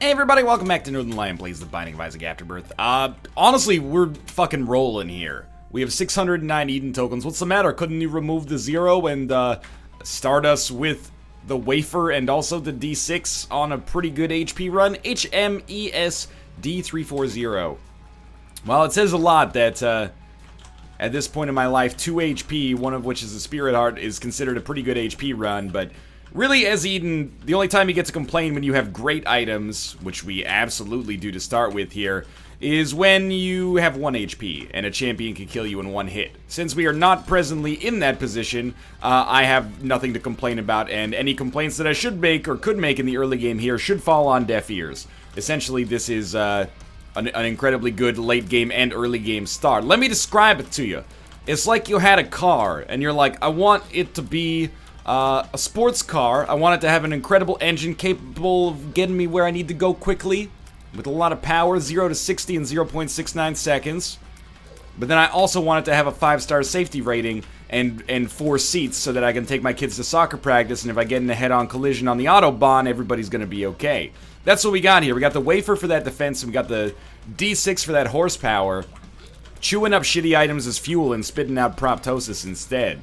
Hey everybody, welcome back to Northernlion Plays the Binding of Isaac Afterbirth. Honestly, we're fucking rolling here. We have 609 Eden tokens. What's the matter? Couldn't you remove the 0 and start us with the wafer and also the D6 on a pretty good HP run? HMES D340. Well, it says a lot that at this point in my life, 2 HP, one of which is a Spirit Heart, is considered a pretty good HP run, but really, as Eden, the only time you get to complain when you have great items, which we absolutely do to start with here, is when you have 1 HP, and a champion can kill you in 1 hit. Since we are not presently in that position, I have nothing to complain about, and any complaints that I should make, or could make in the early game here, should fall on deaf ears. Essentially, this is an incredibly good late game and early game start. Let me describe it to you. It's like you had a car, and you're like, I want it to be a sports car. I want it to have an incredible engine capable of getting me where I need to go quickly, with a lot of power, 0 to 60 in 0.69 seconds. But then I also want it to have a 5-star safety rating and 4 seats so that I can take my kids to soccer practice, and if I get in a head-on collision on the Autobahn, everybody's gonna be okay. That's what we got here. We got the wafer for that defense, and we got the D6 for that horsepower, chewing up shitty items as fuel and spitting out proptosis instead.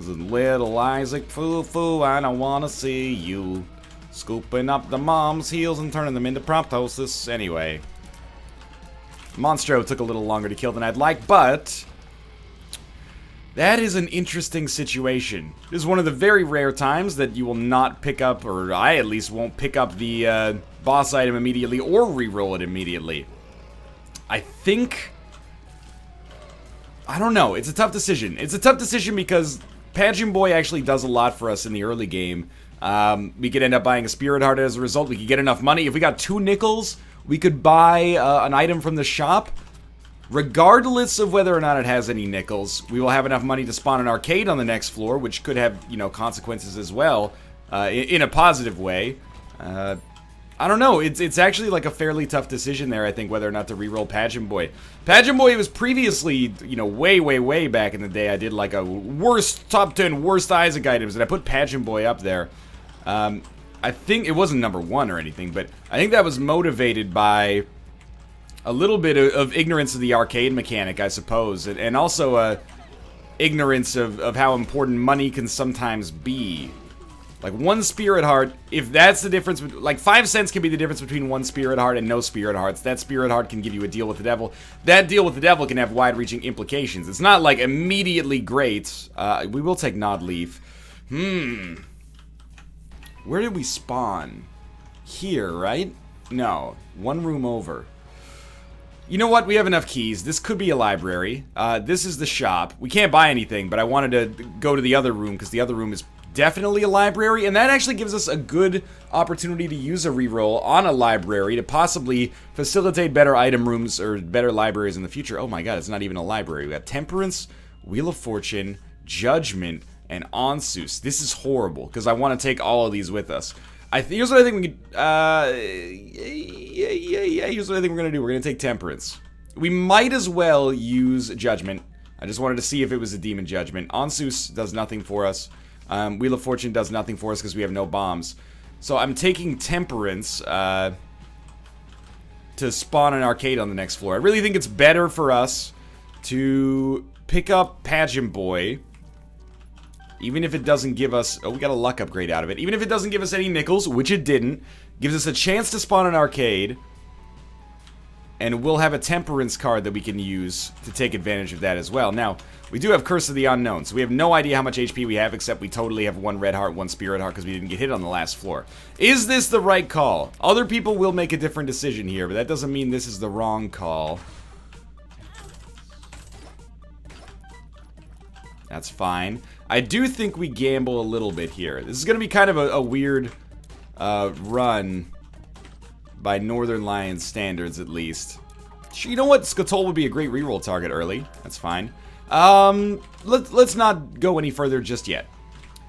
Little Isaac, foo-foo, I don't wanna see you scooping up the mom's heels and turning them into proptosis. Anyway, Monstro took a little longer to kill than I'd like, but that is an interesting situation. This is one of the very rare times that you will not pick up, or I at least won't pick up the boss item immediately or reroll it immediately. I think, I don't know, it's a tough decision. It's a tough decision because Pincushion Boy actually does a lot for us in the early game. We could end up buying a Spirit Heart as a result. We could get enough money. If we got 2 nickels, we could buy an item from the shop. Regardless of whether or not it has any nickels, we will have enough money to spawn an arcade on the next floor, which could have, you know, consequences as well, in a positive way. I don't know, it's actually like a fairly tough decision there, I think, whether or not to reroll Pincushion Boy. Pincushion Boy was previously, you know, way back in the day, I did like a top 10 worst Isaac items, and I put Pincushion Boy up there. I think it wasn't number 1 or anything, but I think that was motivated by a little bit of ignorance of the arcade mechanic, I suppose, and also ignorance of how important money can sometimes be. Like 1 Spirit Heart, if that's the difference, like 5 cents can be the difference between 1 Spirit Heart and no Spirit Hearts. That Spirit Heart can give you a deal with the devil. That deal with the devil can have wide-reaching implications. It's not like immediately great. We will take Nod Leaf. Where did we spawn? Here, right? No, 1 room over. You know what? We have enough keys. This could be a library. This is the shop. We can't buy anything, but I wanted to go to the other room because the other room is definitely a library, and that actually gives us a good opportunity to use a reroll on a library to possibly facilitate better item rooms or better libraries in the future. Oh my god, it's not even a library. We got Temperance, Wheel of Fortune, Judgment, and Onsus. This is horrible, because I want to take all of these with us. Here's what I think we could, here's what I think we're going to do. We're going to take Temperance. We might as well use Judgment. I just wanted to see if it was a Demon Judgment. Onsus does nothing for us. Wheel of Fortune does nothing for us because we have no bombs. So I'm taking Temperance to spawn an arcade on the next floor. I really think it's better for us to pick up Pincushion Boy, even if it doesn't give us... Oh, we got a luck upgrade out of it. Even if it doesn't give us any nickels, which it didn't, gives us a chance to spawn an arcade, and we'll have a Temperance card that we can use to take advantage of that as well. Now, we do have Curse of the Unknown, so we have no idea how much HP we have, except we totally have 1 Red Heart, 1 Spirit Heart, because we didn't get hit on the last floor. Is this the right call? Other people will make a different decision here, but that doesn't mean this is the wrong call. That's fine. I do think we gamble a little bit here. This is going to be kind of a weird run by Northernlion standards, at least. You know what? Skatol would be a great reroll target early. That's fine. Let's not go any further just yet.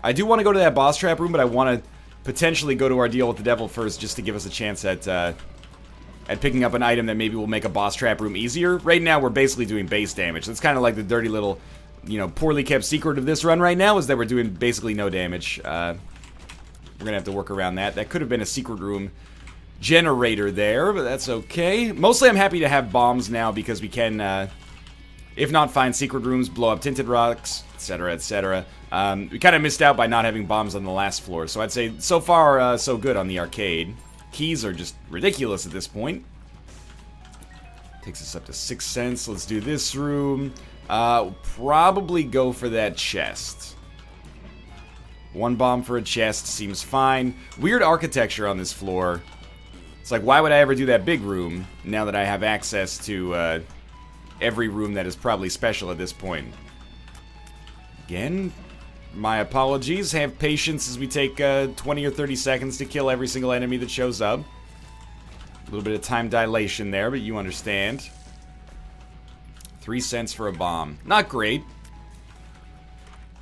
I do want to go to that boss trap room, but I want to potentially go to our deal with the devil first, just to give us a chance at picking up an item that maybe will make a boss trap room easier. Right now, we're basically doing base damage. That's kind of like the dirty little, you know, poorly kept secret of this run right now, is that we're doing basically no damage. We're gonna have to work around that. That could have been a secret room generator there, but that's okay. Mostly I'm happy to have bombs now because we can, if not find secret rooms, blow up tinted rocks, etc., etc. We kind of missed out by not having bombs on the last floor, so I'd say so far, so good on the arcade. Keys are just ridiculous at this point. Takes us up to 6 cents. Let's do this room. We'll probably go for that chest. 1 bomb for a chest seems fine. Weird architecture on this floor. It's like, why would I ever do that big room now that I have access to every room that is probably special at this point? Again, my apologies. Have patience as we take 20 or 30 seconds to kill every single enemy that shows up. A little bit of time dilation there, but you understand. 3 cents for a bomb. Not great.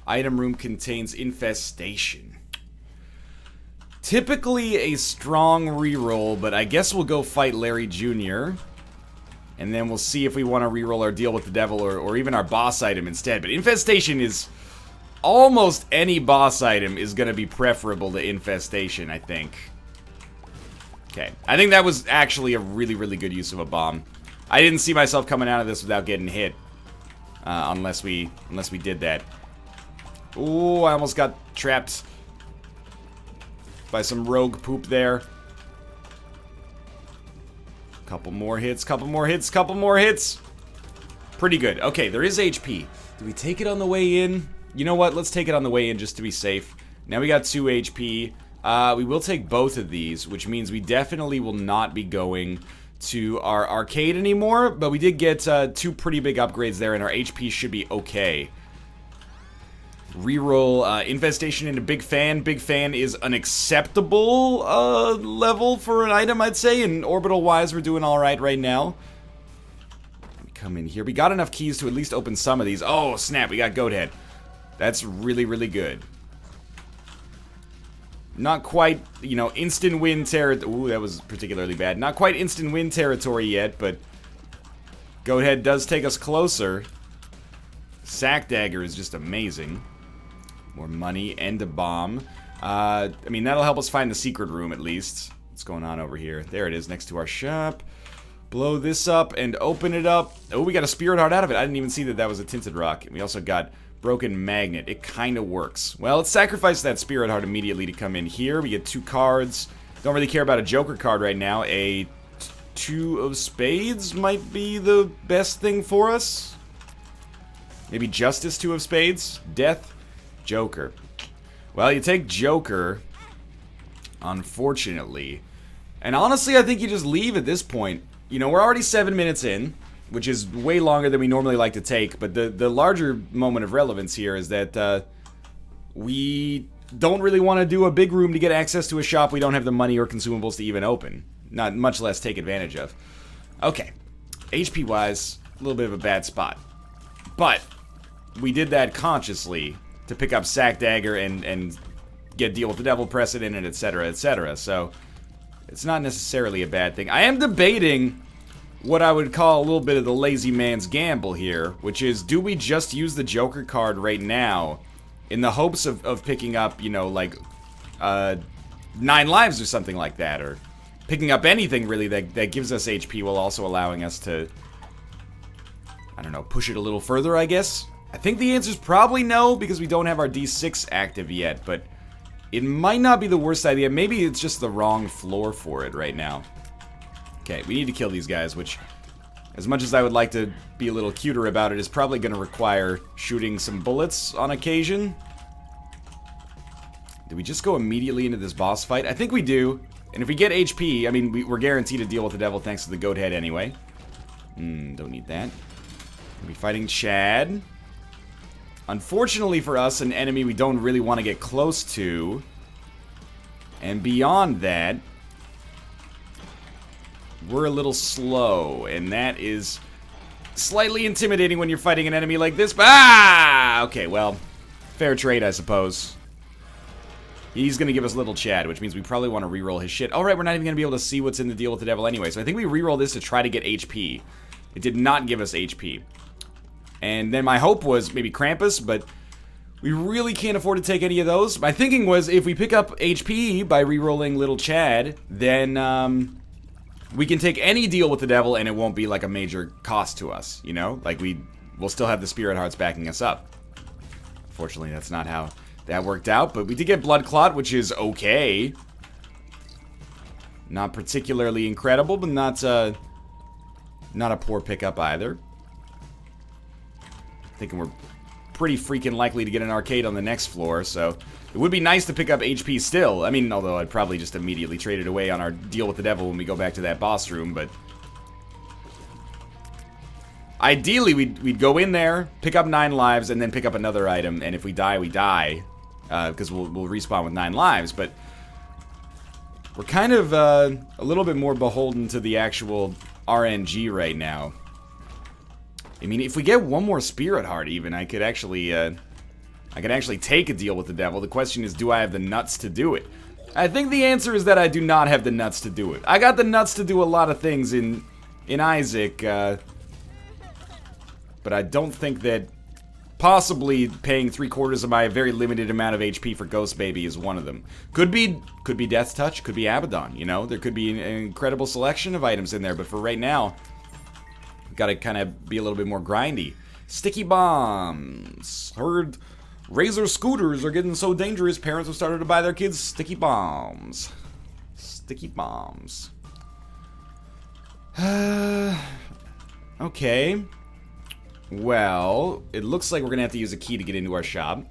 Item room contains infestation. Typically a strong reroll, but I guess we'll go fight Larry Jr. And then we'll see if we want to reroll our deal with the devil or even our boss item instead. But infestation is... almost any boss item is going to be preferable to infestation, I think. Okay. I think that was actually a really, really good use of a bomb. I didn't see myself coming out of this without getting hit. Unless we did that. Ooh, I almost got trapped by some rogue poop there. Couple more hits, couple more hits, couple more hits. Pretty good. Okay, there is HP. Do we take it on the way in? You know what? Let's take it on the way in just to be safe. Now we got 2 HP. We will take both of these, which means we definitely will not be going to our arcade anymore. But we did get 2 pretty big upgrades there, and our HP should be okay. Reroll infestation into Big Fan. Big Fan is an acceptable level for an item, I'd say. And orbital-wise, we're doing alright right now. We come in here. We got enough keys to at least open some of these. Oh, snap. We got Goat Head. That's really, really good. Not quite, you know, instant win territory. Ooh, that was particularly bad. Not quite instant win territory yet, but Goat Head does take us closer. Sack Dagger is just amazing. More money and a bomb. I mean, that'll help us find the secret room at least. What's going on over here? There it is, next to our shop. Blow this up and open it up. Oh, we got a Spirit Heart out of it. I didn't even see that that was a tinted rock. And we also got Broken Magnet. It kind of works. Well, let's sacrifice that Spirit Heart immediately to come in here. We get 2 cards. Don't really care about a Joker card right now. A 2 of Spades might be the best thing for us. Maybe Justice, 2 of Spades. Death, Joker. Well, you take Joker, unfortunately. And honestly, I think you just leave at this point. You know, we're already 7 minutes in, which is way longer than we normally like to take. But the larger moment of relevance here is that we don't really want to do a big room to get access to a shop we don't have the money or consumables to even open. Not much less take advantage of. Okay. HP-wise, a little bit of a bad spot. But we did that consciously to pick up Sack Dagger and get Deal with the Devil precedent and etc., etc. So it's not necessarily a bad thing. I am debating what I would call a little bit of the lazy man's gamble here, which is, do we just use the Joker card right now in the hopes of picking up, you know, like 9 lives or something like that, or picking up anything really that gives us HP while also allowing us to, I don't know, push it a little further, I guess? I think the answer is probably no, because we don't have our D6 active yet, but it might not be the worst idea. Maybe it's just the wrong floor for it right now. Okay, we need to kill these guys, which, as much as I would like to be a little cuter about it, is probably going to require shooting some bullets on occasion. Do we just go immediately into this boss fight? I think we do. And if we get HP, I mean, we're guaranteed to deal with the devil thanks to the goat head anyway. Don't need that. We'll be fighting Chad. Unfortunately for us, an enemy we don't really want to get close to. And beyond that, we're a little slow, and that is slightly intimidating when you're fighting an enemy like this. Ah! Okay, well, fair trade, I suppose. He's going to give us little Chad, which means we probably want to reroll his shit. Alright, we're not even going to be able to see what's in the deal with the devil anyway, so I think we reroll this to try to get HP. It did not give us HP. And then my hope was maybe Krampus, but We really can't afford to take any of those. My thinking was if we pick up HP by re-rolling Little Chad, then we can take any deal with the devil and it won't be like a major cost to us, you know? Like we'll still have the Spirit Hearts backing us up. Unfortunately, that's not how that worked out, but we did get Blood Clot, which is okay. Not particularly incredible, but not a poor pickup either. Thinking we're pretty freaking likely to get an arcade on the next floor, so it would be nice to pick up HP still. I mean, although I'd probably just immediately trade it away on our deal with the devil when we go back to that boss room, but ideally we'd go in there, pick up 9 lives, and then pick up another item, and if we die, we die, because we'll respawn with 9 lives, but we're kind of a little bit more beholden to the actual RNG right now. I mean, if we get one more Spirit Heart even, I could actually take a deal with the devil. The question is, do I have the nuts to do it? I think the answer is that I do not have the nuts to do it. I got the nuts to do a lot of things in Isaac, but I don't think that possibly paying 3/4 of my very limited amount of HP for Ghost Baby is one of them. Could be Death's Touch, could be Abaddon, you know? There could be an incredible selection of items in there, but for right now, gotta kind of be a little bit more grindy. Sticky bombs. Heard Razor scooters are getting so dangerous, parents have started to buy their kids sticky bombs. Sticky bombs. Okay. Well, it looks like we're gonna have to use a key to get into our shop.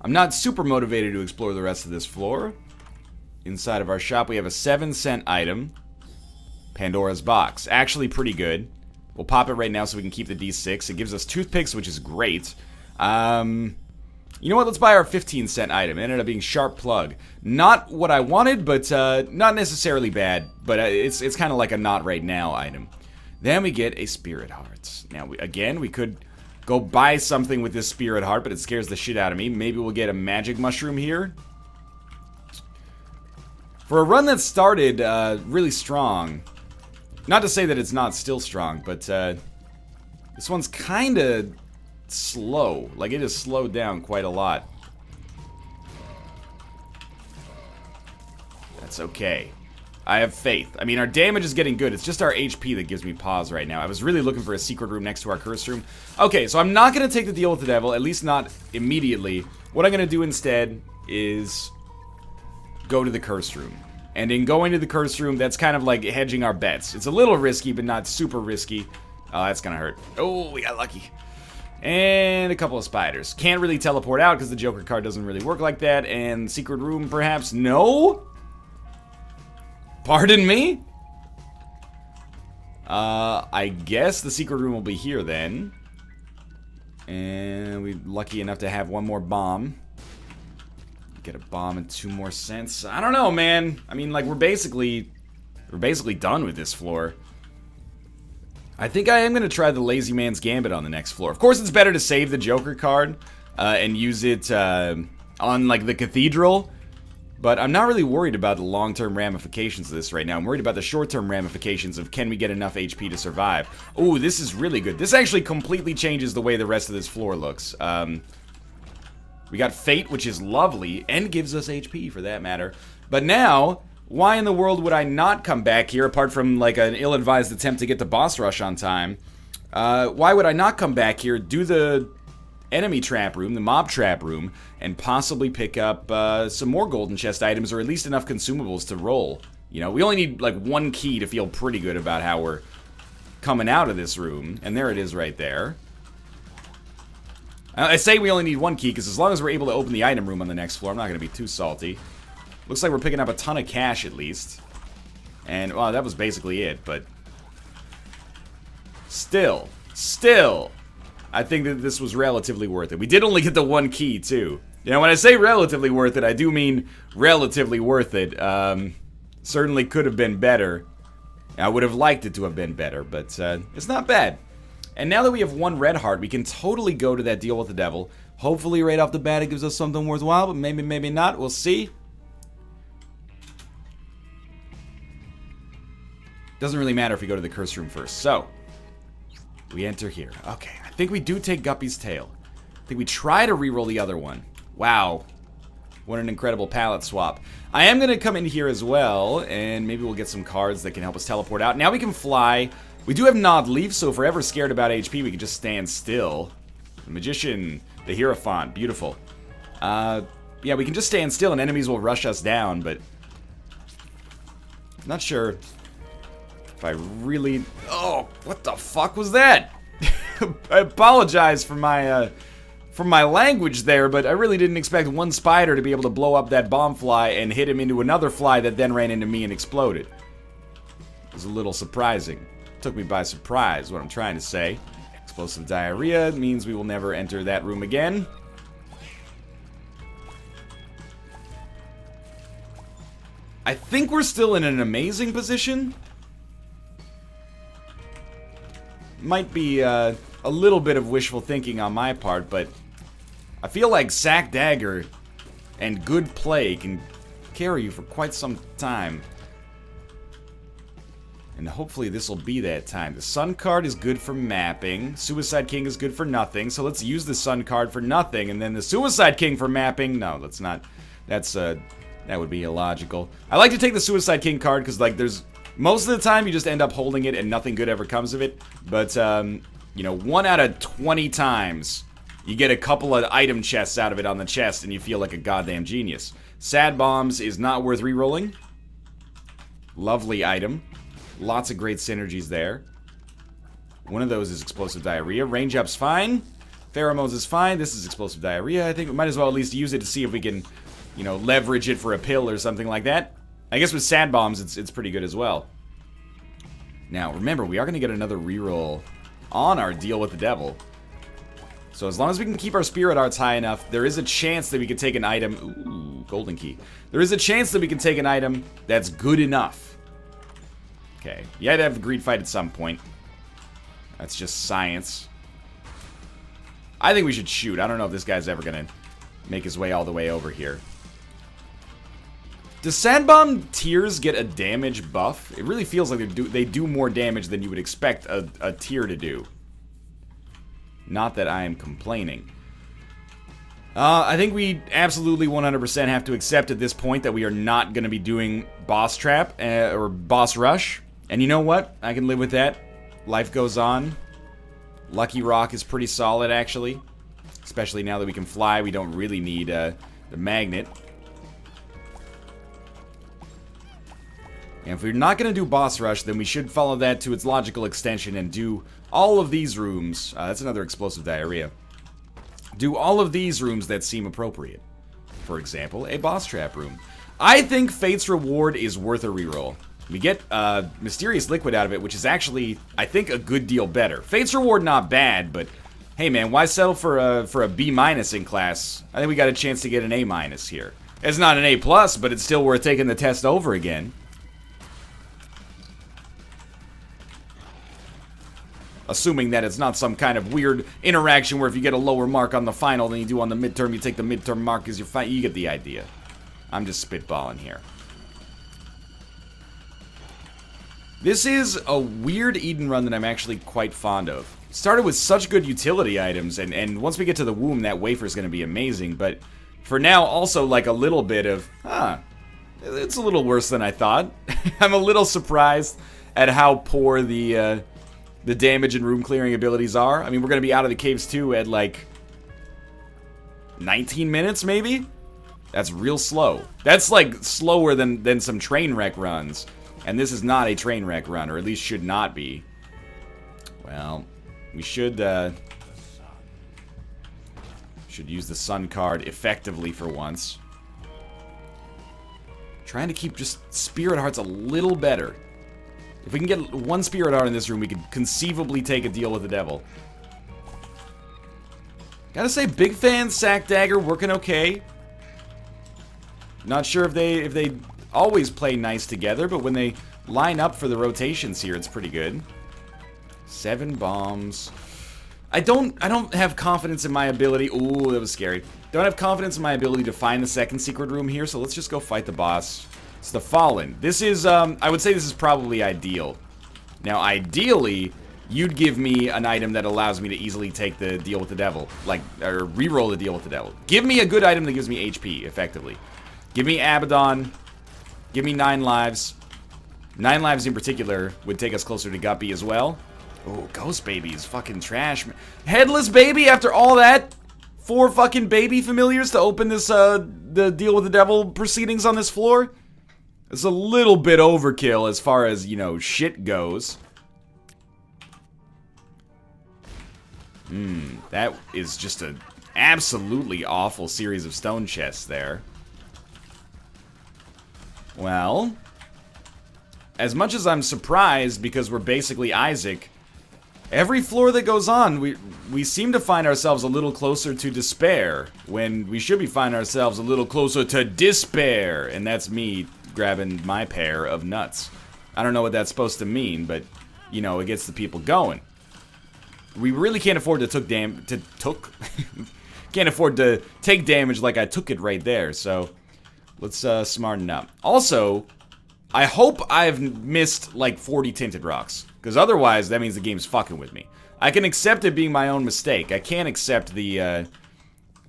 I'm not super motivated to explore the rest of this floor. Inside of our shop, we have a 7-cent item. Pandora's Box. Actually pretty good. We'll pop it right now so we can keep the D6. It gives us toothpicks, which is great. You know what? Let's buy our 15-cent item. It ended up being Sharp Plug. Not what I wanted, but not necessarily bad. But it's kind of like a not right now item. Then we get a Spirit Heart. Now, we could go buy something with this Spirit Heart, but it scares the shit out of me. Maybe we'll get a Magic Mushroom here. For a run that started really strong, not to say that it's not still strong, but this one's kind of slow. Like, it has slowed down quite a lot. That's okay. I have faith. I mean, our damage is getting good. It's just our HP that gives me pause right now. I was really looking for a secret room next to our curse room. Okay, so I'm not going to take the deal with the devil, at least not immediately. What I'm going to do instead is go to the curse room. And in going to the curse room, that's kind of like hedging our bets. It's a little risky, but not super risky. Oh, that's gonna hurt. Oh, we got lucky. And a couple of spiders. Can't really teleport out because the Joker card doesn't really work like that. And secret room, perhaps? No? Pardon me? I guess the secret room will be here then. And we're lucky enough to have one more bomb. Get a bomb and 2 more cents. I don't know, man. I mean, like, we're basically done with this floor. I think I am going to try the Lazy Man's Gambit on the next floor. Of course, it's better to save the Joker card and use it on, like, the Cathedral. But I'm not really worried about the long-term ramifications of this right now. I'm worried about the short-term ramifications of can we get enough HP to survive. Ooh, this is really good. This actually completely changes the way the rest of this floor looks. We got Fate, which is lovely, and gives us HP for that matter. But now, why in the world would I not come back here, apart from like an ill-advised attempt to get to boss rush on time? Why would I not come back here, do the enemy trap room, the mob trap room, and possibly pick up some more golden chest items, or at least enough consumables to roll? You know, we only need like 1 key to feel pretty good about how we're coming out of this room, and there it is right there. I say we only need 1 key, because as long as we're able to open the item room on the next floor, I'm not going to be too salty. Looks like we're picking up a ton of cash, at least. And, well, that was basically it, but... Still, I think that this was relatively worth it. We did only get the 1 key, too. You know, when I say relatively worth it, I do mean relatively worth it. Certainly could have been better. I would have liked it to have been better, but it's not bad. And now that we have 1 red heart, we can totally go to that deal with the devil. Hopefully, right off the bat, it gives us something worthwhile, but maybe, maybe not. We'll see. Doesn't really matter if we go to the curse room first. So, we enter here. Okay, I think we do take Guppy's tail. think we try to reroll the other one. Wow. What an incredible palette swap. I am going to come in here as well, and maybe we'll get some cards that can help us teleport out. Now we can fly. We do have Nod Leaf, so if we're ever scared about HP, we can just stand still. The Magician, the Hierophant, beautiful. Yeah, we can just stand still and enemies will rush us down, but... I'm not sure if I really... Oh, what the fuck was that? I apologize for my language there, but I really didn't expect one spider to be able to blow up that bomb fly and hit him into another fly that then ran into me and exploded. It was a little surprising. Took me by surprise, what I'm trying to say. Explosive diarrhea means we will never enter that room again. I think we're still in an amazing position. Might be a little bit of wishful thinking on my part, but I feel like Sack Dagger and good play can carry you for quite some time. And hopefully this will be that time. The Sun card is good for mapping. Suicide King is good for nothing. So let's use the Sun card for nothing. And then the Suicide King for mapping. No, let's not. That's, that would be illogical. I like to take the Suicide King card because, like, there's... Most of the time you just end up holding it and nothing good ever comes of it. But, you know, 1 out of 20 times you get a couple of item chests out of it on the chest and you feel like a goddamn genius. Sad Bombs is not worth rerolling. Lovely item. Lots of great synergies there. One of those is Explosive Diarrhea. Range Up's fine. Pheromones is fine. This is Explosive Diarrhea. I think we might as well at least use it to see if we can, you know, leverage it for a pill or something like that. I guess with Sad Bombs, it's pretty good as well. Now, remember, we are going to get another reroll on our Deal with the Devil. So as long as we can keep our Spirit Arts high enough, there is a chance that we can take an item... Ooh, Golden Key. There is a chance that we can take an item that's good enough. Okay. You had to have a greed fight at some point. That's just science. I think we should shoot. I don't know if this guy's ever going to make his way all the way over here. Does Sandbomb Tears get a damage buff? It really feels like they do more damage than you would expect a tier to do. Not that I am complaining. I think we absolutely 100% have to accept at this point that we are not going to be doing Boss Trap or Boss Rush. And you know what? I can live with that. Life goes on. Lucky Rock is pretty solid, actually. Especially now that we can fly, we don't really need the magnet. And if we're not going to do Boss Rush, then we should follow that to its logical extension and do all of these rooms. That's another Explosive Diarrhea. Do all of these rooms that seem appropriate. For example, a Boss Trap room. I think Fate's Reward is worth a reroll. We get Mysterious Liquid out of it, which is actually, I think, a good deal better. Fate's Reward, not bad, but hey man, why settle for a B- in class? I think we got a chance to get an A- here. It's not an A+, but it's still worth taking the test over again. Assuming that it's not some kind of weird interaction where if you get a lower mark on the final than you do on the midterm, you take the midterm mark as your final. You get the idea. I'm just spitballing here. This is a weird Eden run that I'm actually quite fond of. Started with such good utility items, and once we get to the womb, that wafer is going to be amazing. But for now, also like a little bit of, it's a little worse than I thought. I'm a little surprised at how poor the damage and room clearing abilities are. I mean, we're going to be out of the caves too at like 19 minutes maybe? That's real slow. That's like slower than some train wreck runs. And this is not a train wreck run, or at least should not be. Well, we should use the Sun card effectively for once. Trying to keep just Spirit Hearts a little better. If we can get one Spirit Heart in this room, we could conceivably take a Deal with the Devil. Gotta say, big fan, Sack Dagger, working okay. Not sure if they always play nice together, but when they line up for the rotations here, it's pretty good. 7 bombs. I don't have confidence in my ability. Ooh, that was scary. Don't have confidence in my ability to find the second secret room here, so let's just go fight the boss. It's the Fallen. This is, I would say this is probably ideal. Now, ideally, you'd give me an item that allows me to easily take the deal with the devil. Like, or reroll the deal with the devil. Give me a good item that gives me HP, effectively. Give me Abaddon. Give me 9 lives. 9 lives in particular would take us closer to Guppy as well. Oh, Ghost Baby is fucking trash, man. Headless Baby after all that? 4 fucking baby familiars to open this, the deal with the devil proceedings on this floor? It's a little bit overkill as far as, you know, shit goes. That is just an absolutely awful series of stone chests there. Well, as much as I'm surprised because we're basically Isaac, every floor that goes on, we seem to find ourselves a little closer to despair when we should be finding ourselves a little closer to despair. And that's me grabbing my pair of nuts. I don't know what that's supposed to mean, but, you know, it gets the people going. We really can't afford to can't afford to take damage like I took it right there, so let's smarten up. Also, I hope I've missed like 40 tinted rocks, because otherwise that means the game's fucking with me. I can accept it being my own mistake. I can't accept the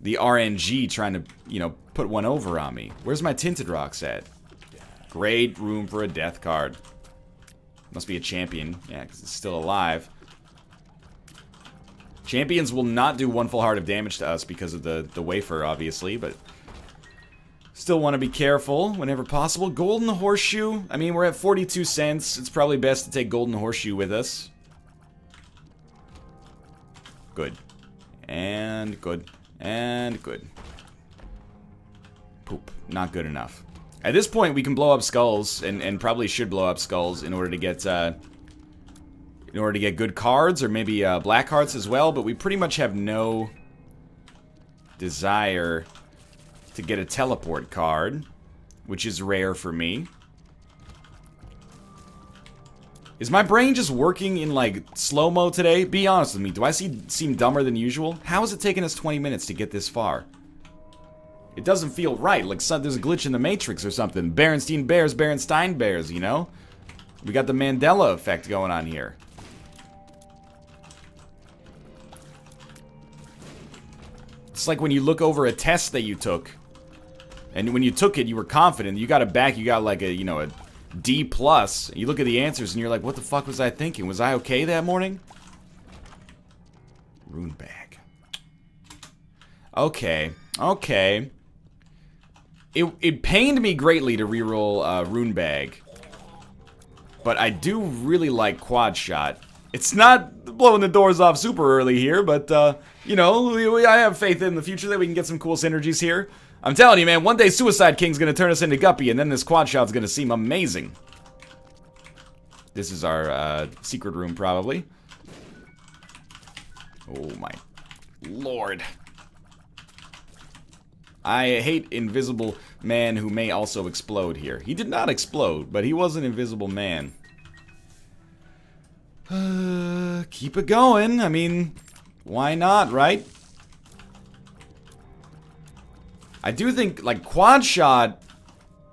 RNG trying to, you know, put one over on me. Where's my tinted rocks at? Great room for a death card. Must be a champion. Yeah, because it's still alive. Champions will not do 1 full heart of damage to us because of the wafer, obviously, but still want to be careful whenever possible. Golden Horseshoe. I mean, we're at 42 cents. It's probably best to take Golden Horseshoe with us. Good. And good. And good. Poop. Not good enough. At this point, we can blow up skulls, and probably should blow up skulls in order to get good cards, or maybe black hearts as well, but we pretty much have no desire to get a teleport card, which is rare for me. Is my brain just working in, like, slow-mo today? Be honest with me, do I seem dumber than usual? How is it taking us 20 minutes to get this far? It doesn't feel right, like there's a glitch in the Matrix or something. Berenstein Bears, Berenstein Bears, you know? We got the Mandela effect going on here. It's like when you look over a test that you took, and when you took it, you were confident. You got it back, you got like a, you know, a D+. You look at the answers, and you're like, what the fuck was I thinking? Was I okay that morning? Rune bag. Okay, okay. It pained me greatly to reroll Rune Bag, but I do really like Quad Shot. It's not blowing the doors off super early here, but, you know, I have faith in the future that we can get some cool synergies here. I'm telling you, man, one day Suicide King's gonna turn us into Guppy, and then this Quad Shot's gonna seem amazing. This is our secret room, probably. Oh my lord. I hate Invisible Man who may also explode here. He did not explode, but he was an Invisible Man. Keep it going. I mean, why not, right? I do think, like, Quad Shot...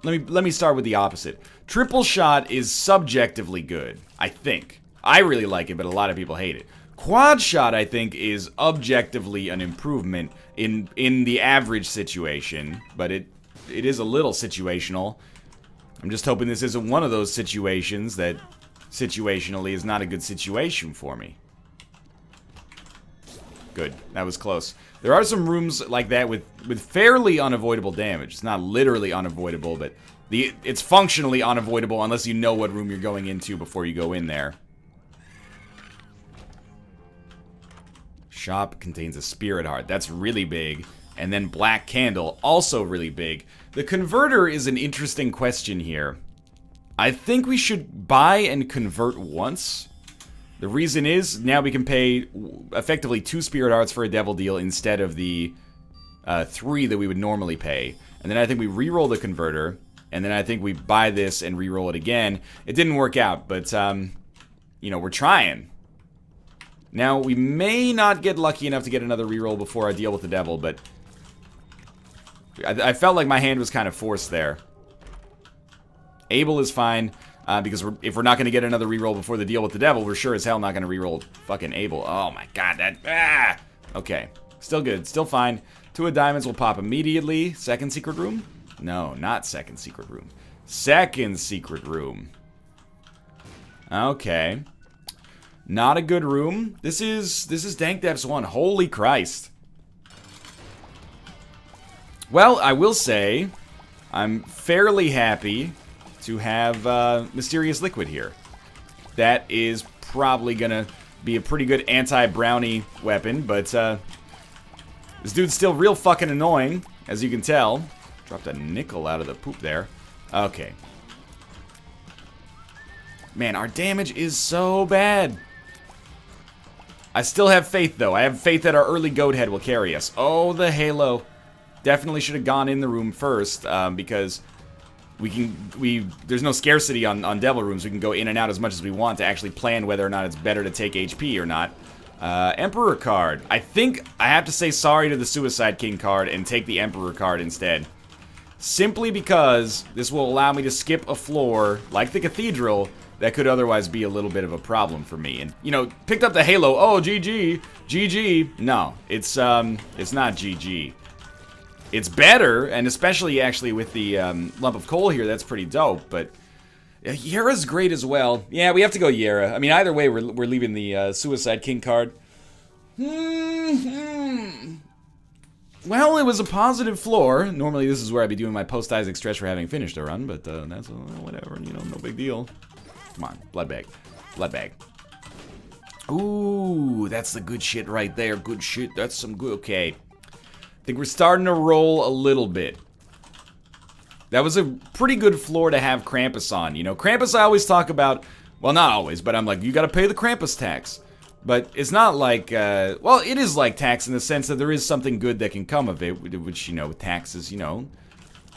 Let me start with the opposite. Triple Shot is subjectively good, I think. I really like it, but a lot of people hate it. Quad Shot, I think, is objectively an improvement in the average situation, but it is a little situational. I'm just hoping this isn't one of those situations that situationally is not a good situation for me. Good. That was close. There are some rooms like that with fairly unavoidable damage. It's not literally unavoidable, but it's functionally unavoidable unless you know what room you're going into before you go in there. Shop contains a spirit heart. That's really big. And then black candle, also really big. The converter is an interesting question here. I think we should buy and convert once. The reason is, now we can pay effectively 2 spirit hearts for a devil deal instead of the 3 that we would normally pay. And then I think we re-roll the converter, and then I think we buy this and re-roll it again. It didn't work out, but, you know, we're trying. Now, we may not get lucky enough to get another reroll before I deal with the devil, but I felt like my hand was kind of forced there. Abel is fine. Because if we're not going to get another reroll before the deal with the devil, we're sure as hell not going to reroll fucking Abel. Oh my god, that... Okay. Still good. Still fine. 2 of diamonds will pop immediately. Second secret room? No, not second secret room. Second secret room. Okay. Not a good room. This is Dank Depths 1. Holy Christ. Well, I will say, I'm fairly happy to have Mysterious Liquid here. That is probably gonna be a pretty good anti-brownie weapon, but this dude's still real fucking annoying, as you can tell. Dropped a nickel out of the poop there. Okay. Man, our damage is so bad. I still have faith, though. I have faith that our early goat head will carry us. Oh, the halo. Definitely should have gone in the room first, because there's no scarcity on devil rooms. We can go in and out as much as we want to actually plan whether or not it's better to take HP or not. Emperor card. I think I have to say sorry to the Suicide King card and take the Emperor card instead. Simply because this will allow me to skip a floor, like the Cathedral, that could otherwise be a little bit of a problem for me. And, you know, picked up the Halo. Oh, GG. GG. No, it's not GG. It's better, and especially actually with the lump of coal here, that's pretty dope, but Yera's great as well. Yeah, we have to go Yera. I mean, either way, we're leaving the Suicide King card. Well, it was a positive floor. Normally, this is where I'd be doing my post-Isaac stretch for having finished a run, but that's whatever, you know, no big deal. Come on, blood bag. Blood bag. Ooh, that's the good shit right there. Good shit. That's some good... Okay. I think we're starting to roll a little bit. That was a pretty good floor to have Krampus on. You know, Krampus I always talk about... Well, not always, but I'm like, you gotta pay the Krampus tax. But it's not like... well, it is like tax in the sense that there is something good that can come of it, which, you know, taxes, you know...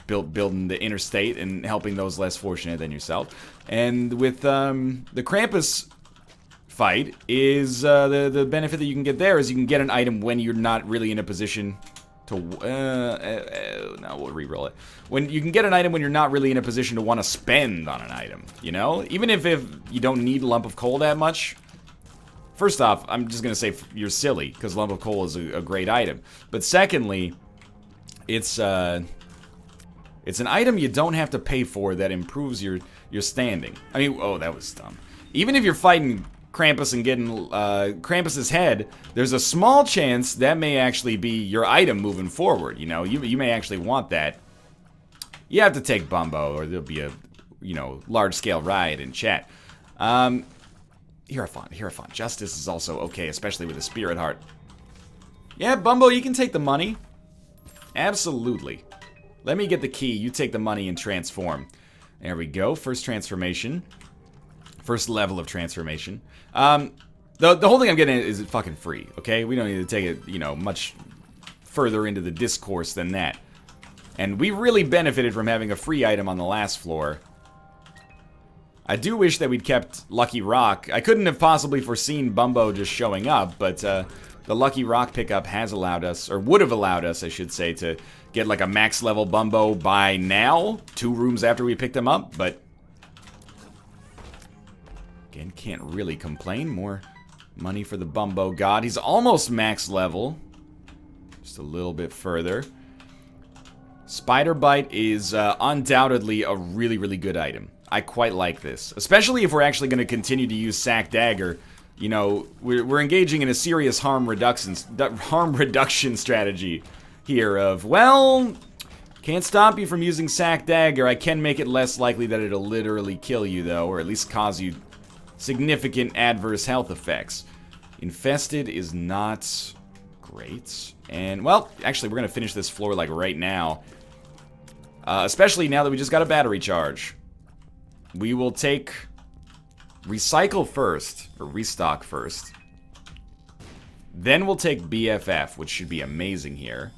building the interstate and helping those less fortunate than yourself. And with the Krampus fight is the benefit that you can get there is you can get an item when you're not really in a position to now we'll re-roll it. When you can get an item when you're not really in a position to want to spend on an item, you know? Even if you don't need a lump of coal that much. First off, I'm just gonna say you're silly because lump of coal is a great item. But secondly, it's an item you don't have to pay for that improves your standing. I mean, oh, that was dumb. Even if you're fighting Krampus and getting Krampus's head, there's a small chance that may actually be your item moving forward. You know, you may actually want that. You have to take Bumbo, or there'll be a, you know, large-scale riot in chat. Hierophant. Justice is also okay, especially with a Spirit Heart. Yeah, Bumbo, you can take the money. Absolutely. Let me get the key, you take the money and transform. There we go, first transformation. First level of transformation. The whole thing I'm getting is fucking free, okay? We don't need to take it, you know, much further into the discourse than that. And we really benefited from having a free item on the last floor. I do wish that we'd kept Lucky Rock. I couldn't have possibly foreseen Bumbo just showing up, but the Lucky Rock pickup has allowed us, or would have allowed us, I should say, to get like a max level Bumbo by now, 2 rooms after we picked him up, but again, can't really complain. More money for the Bumbo God. He's almost max level, just a little bit further. Spider Bite is undoubtedly a really, really good item. I quite like this, especially if we're actually going to continue to use Sack Dagger. You know, we're engaging in a serious harm reduction strategy here of, well, can't stop you from using Sack Dagger. I can make it less likely that it'll literally kill you, though, or at least cause you significant adverse health effects. Infested is not great. And, well, actually, we're going to finish this floor, like, right now. Especially now that we just got a battery charge. We will take Recycle first, or Restock first. Then we'll take BFF, which should be amazing here.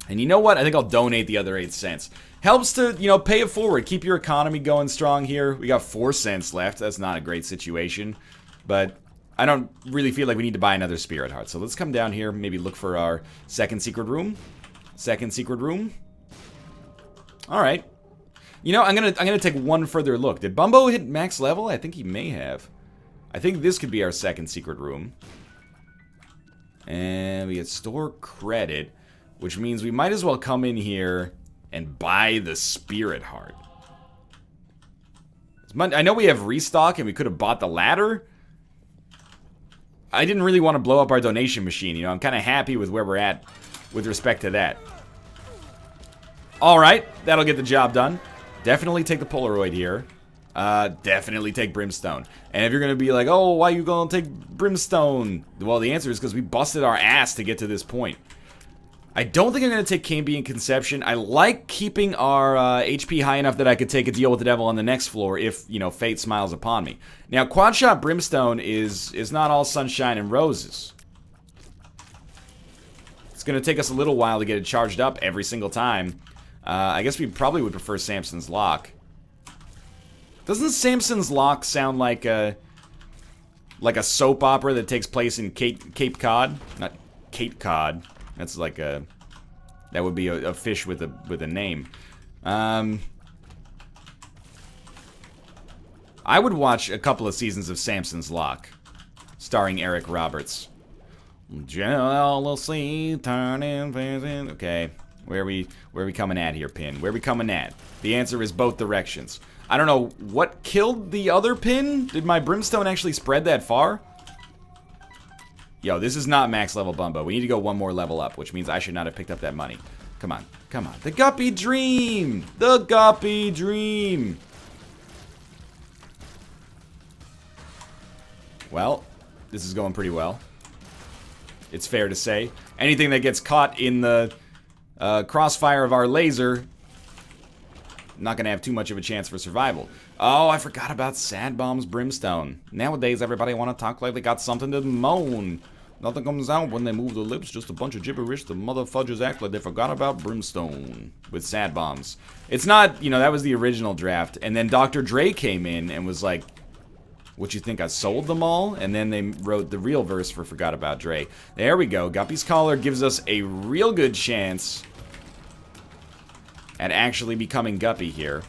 And you know what? I think I'll donate the other 8 cents. Helps to, you know, pay it forward. Keep your economy going strong here. We got 4 cents left. That's not a great situation. But I don't really feel like we need to buy another Spirit Heart. So let's come down here, maybe look for our second secret room. Second secret room. Alright. You know, I'm gonna take one further look. Did Bumbo hit max level? I think he may have. I think this could be our second secret room. And we get store credit, which means we might as well come in here and buy the spirit heart. I know we have restock and we could have bought the ladder. I didn't really want to blow up our donation machine, you know. I'm kind of happy with where we're at with respect to that. Alright, that'll get the job done. Definitely take the Polaroid here. Definitely take Brimstone. And if you're gonna be like, oh, why you gonna take Brimstone? Well, the answer is because we busted our ass to get to this point. I don't think I'm gonna take Camby and Conception. I like keeping our HP high enough that I could take a deal with the devil on the next floor if, you know, fate smiles upon me. Now, quad shot Brimstone is not all sunshine and roses. It's gonna take us a little while to get it charged up every single time. I guess we probably would prefer Samson's Lock. Doesn't Samson's Lock sound like a soap opera that takes place in Cape Cod? Not Cape Cod. That's like a... That would be a fish with a name. I would watch a couple of seasons of Samson's Lock, starring Eric Roberts. Jealousy turning facing... Okay, where are we coming at here, Pin? Where are we coming at? The answer is both directions. I don't know what killed the other pin. Did my Brimstone actually spread that far? Yo, this is not max level Bumbo. We need to go one more level up, which means I should not have picked up that money. Come on, come on. The Guppy Dream! The Guppy Dream! Well, this is going pretty well. It's fair to say. Anything that gets caught in the crossfire of our laser, not gonna have too much of a chance for survival. Oh, I forgot about Sad Bomb's Brimstone. Nowadays, everybody want to talk like they got something to moan. Nothing comes out when they move their lips, just a bunch of gibberish. The motherfudgers act like they forgot about Brimstone with Sad Bombs. It's not, you know, that was the original draft. And then Dr. Dre came in and was like, what you think, I sold them all? And then they wrote the real verse for Forgot About Dre. There we go. Guppy's Collar gives us a real good chance at actually becoming Guppy here.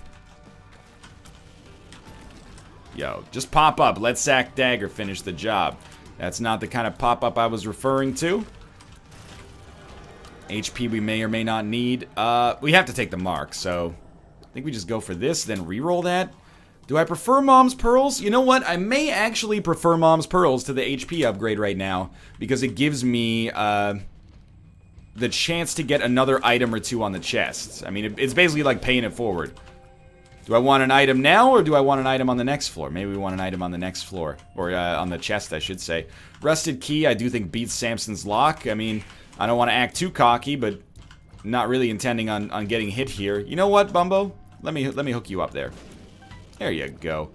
Yo, just pop up. Let Sack Dagger finish the job. That's not the kind of pop-up I was referring to. HP we may or may not need. We have to take the mark, so I think we just go for this, then re-roll that. Do I prefer Mom's Pearls? You know what? I may actually prefer Mom's Pearls to the HP upgrade right now, because it gives me the chance to get another item or two on the chests. I mean, it's basically like paying it forward. Do I want an item now, or do I want an item on the next floor? Maybe we want an item on the next floor. Or on the chest, I should say. Rusted Key, I do think beats Samson's Lock. I mean, I don't want to act too cocky, but not really intending on getting hit here. You know what, Bumbo? Let me hook you up there. There you go.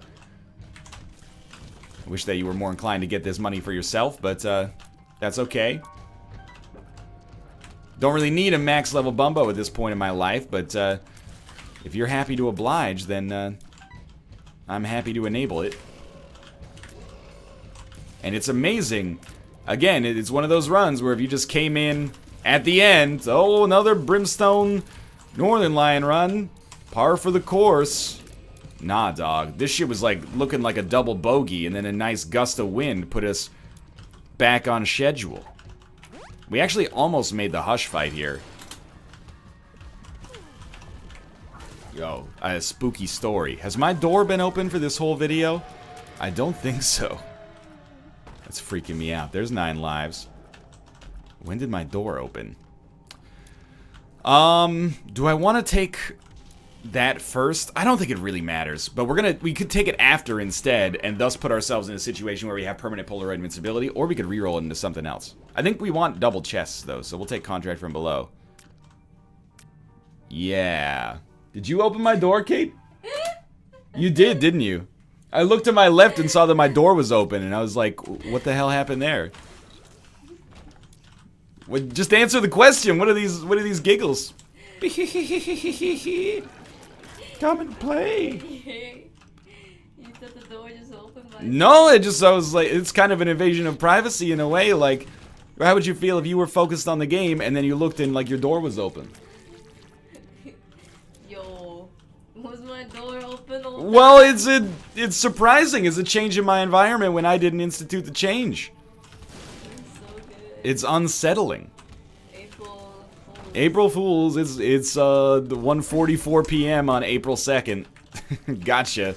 I wish that you were more inclined to get this money for yourself, but that's okay. Don't really need a max level Bumbo at this point in my life, but if you're happy to oblige, then I'm happy to enable it. And it's amazing. Again, it's one of those runs where if you just came in at the end, oh, another Brimstone Northernlion run, par for the course. Nah, dog. This shit was like looking like a double bogey, and then a nice gust of wind put us back on schedule. We actually almost made the Hush fight here. Yo, a spooky story. Has my door been open for this whole video? I don't think so. That's freaking me out. There's 9 lives. When did my door open? Do I want to take that first? I don't think it really matters, but we could take it after instead, and thus put ourselves in a situation where we have permanent Polaroid invincibility, or we could reroll it into something else. I think we want double chests, though, so we'll take Contract from Below. Yeah. Did you open my door, Kate? You did, didn't you? I looked to my left and saw that my door was open, and I was like, what the hell happened there? Well, just answer the question. What are these giggles? Come and play. You thought the door just opened by No, I was like, it's kind of an invasion of privacy in a way. Like, how would you feel if you were focused on the game and then you looked and like your door was open? Yo, was my Well, it's surprising. It's a change in my environment when I didn't institute the change. It's so good. It's unsettling. April Fool's. April Fools. It's 1:44 p.m. on April 2nd. Gotcha.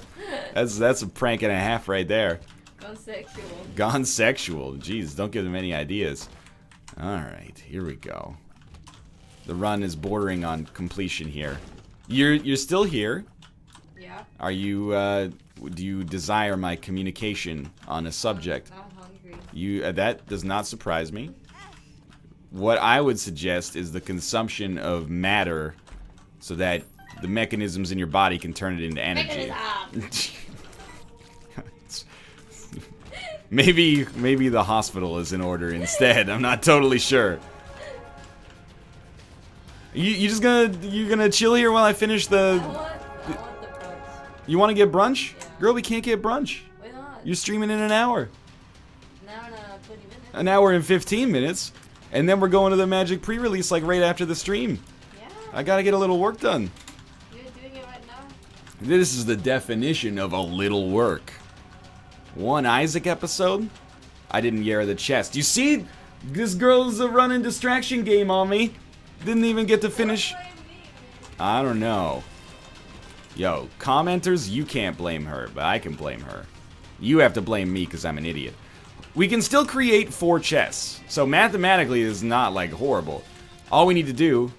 That's a prank and a half right there. Gone sexual. Gone sexual. Jeez, don't give them any ideas. All right, here we go. The run is bordering on completion here. You're still here. Yeah. Are you? Do you desire my communication on a subject? I'm hungry. That does not surprise me. What I would suggest is the consumption of matter, so that the mechanisms in your body can turn it into energy. Maybe the hospital is in order instead. I'm not totally sure. You gonna chill here while I finish the? I want the brunch. You want to get brunch? Yeah. Girl, we can't get brunch. Why not? You're streaming in an hour. Now 20 minutes. An hour and 15 minutes. And then we're going to the Magic pre-release like right after the stream. Yeah. I gotta get a little work done. You're doing it right now. This is the definition of a little work. One Isaac episode? I didn't yare the chest. You see? This girl's a running distraction game on me. Didn't even get to finish. Don't blame me. I don't know. Yo, commenters, you can't blame her, but I can blame her. You have to blame me because I'm an idiot. We can still create 4 chests, so mathematically it's not like horrible. All we need to do,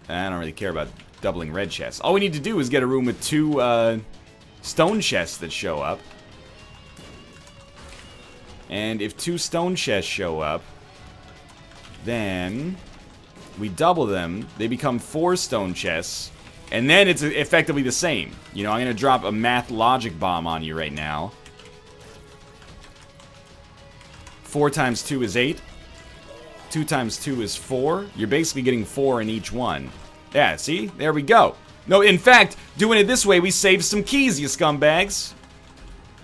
I don't really care about doubling red chests. All we need to do is get a room with 2 stone chests that show up. And if 2 stone chests show up, then we double them. They become 4 stone chests. And then it's effectively the same. You know, I'm going to drop a math logic bomb on you right now. 4 times 2 is 8. 2 times 2 is 4. You're basically getting 4 in each one. Yeah, see? There we go. No, in fact, doing it this way, we save some keys, you scumbags.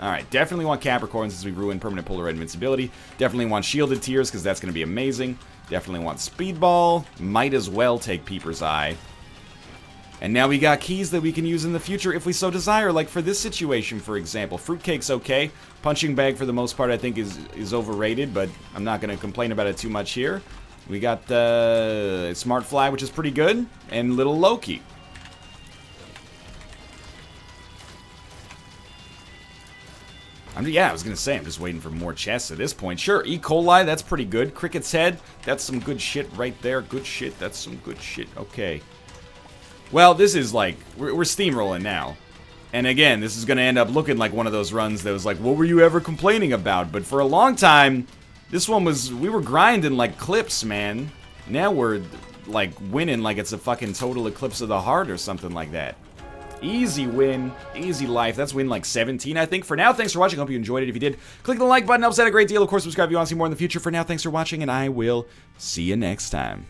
Alright, definitely want Capricorns as we ruin permanent polar red invincibility. Definitely want shielded tears because that's going to be amazing. Definitely want Speedball. Might as well take Peeper's Eye. And now we got keys that we can use in the future if we so desire, like for this situation, for example. Fruitcake's okay. Punching Bag, for the most part, I think is overrated, but I'm not going to complain about it too much here. We got Smart Fly, which is pretty good, and Little Loki. Yeah, I was going to say, I'm just waiting for more chests at this point. Sure, E. coli, that's pretty good. Cricket's Head, that's some good shit right there. Good shit, that's some good shit. Okay. Well, this is like, we're steamrolling now. And again, this is going to end up looking like one of those runs that was like, what were you ever complaining about? But for a long time, this one was, we were grinding like clips, man. Now we're like winning like it's a fucking total eclipse of the heart or something like that. Easy win, easy life. That's win like 17, I think. For now, thanks for watching. I hope you enjoyed it. If you did, click the like button. Helps out a great deal. Of course, subscribe if you want to see more in the future. For now, thanks for watching, and I will see you next time.